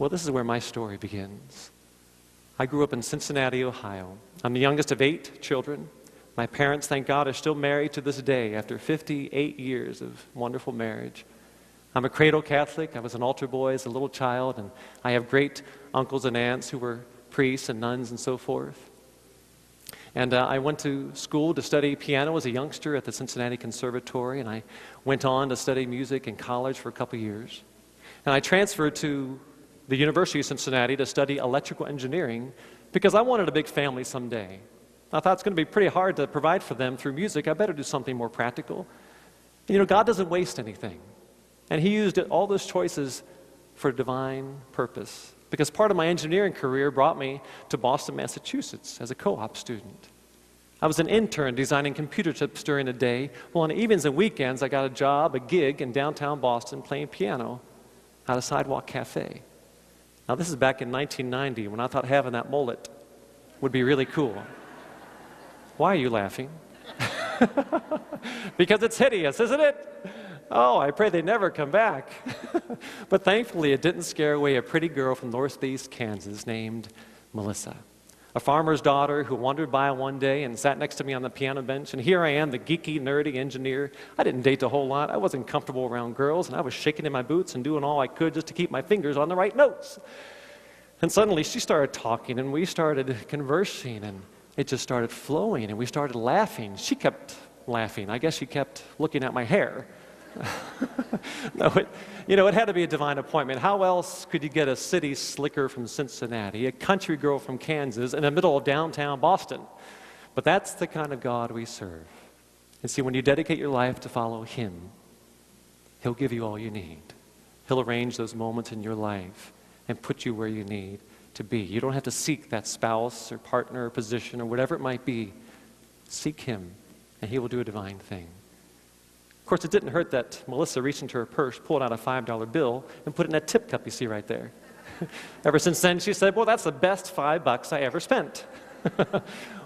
Well, this is where my story begins. I grew up in Cincinnati, Ohio. I'm the youngest of 8 children. My parents, thank God, are still married to this day after 58 years of wonderful marriage. I'm a cradle Catholic. I was an altar boy as a little child, and I have great uncles and aunts who were priests and nuns and so forth. And I went to school to study piano as a youngster at the Cincinnati Conservatory, and I went on to study music in college for a couple years. And I transferred to the University of Cincinnati to study electrical engineering because I wanted a big family someday. I thought it's going to be pretty hard to provide for them through music. I better do something more practical. You know, God doesn't waste anything. And He used all those choices for divine purpose. Because part of my engineering career brought me to Boston, Massachusetts as a co-op student. I was an intern designing computer chips during the day. Well, on evenings and weekends, I got a gig in downtown Boston playing piano at a sidewalk cafe. Now, this is back in 1990 when I thought having that mullet would be really cool. Why are you laughing? Because it's hideous, isn't it? Oh, I pray they never come back. But thankfully, it didn't scare away a pretty girl from northeast Kansas named Melissa, a farmer's daughter who wandered by one day and sat next to me on the piano bench. And here I am, the geeky, nerdy engineer. I didn't date a whole lot. I wasn't comfortable around girls, and I was shaking in my boots and doing all I could just to keep my fingers on the right notes. And suddenly, she started talking, and we started conversing, and it just started flowing, and we started laughing. She kept laughing. I guess she kept looking at my hair. No, it had to be a divine appointment. How else could you get a city slicker from Cincinnati, a country girl from Kansas, in the middle of downtown Boston? But that's the kind of God we serve. And see, when you dedicate your life to follow Him, He'll give you all you need. He'll arrange those moments in your life and put you where you need to be. You don't have to seek that spouse or partner or position or whatever it might be. Seek Him, and He will do a divine thing. Of course, it didn't hurt that Melissa reached into her purse, pulled out a $5 bill, and put it in that tip cup you see right there. Ever since then, she said, well, that's the best $5 I ever spent.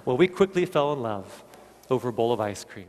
Well, we quickly fell in love over a bowl of ice cream.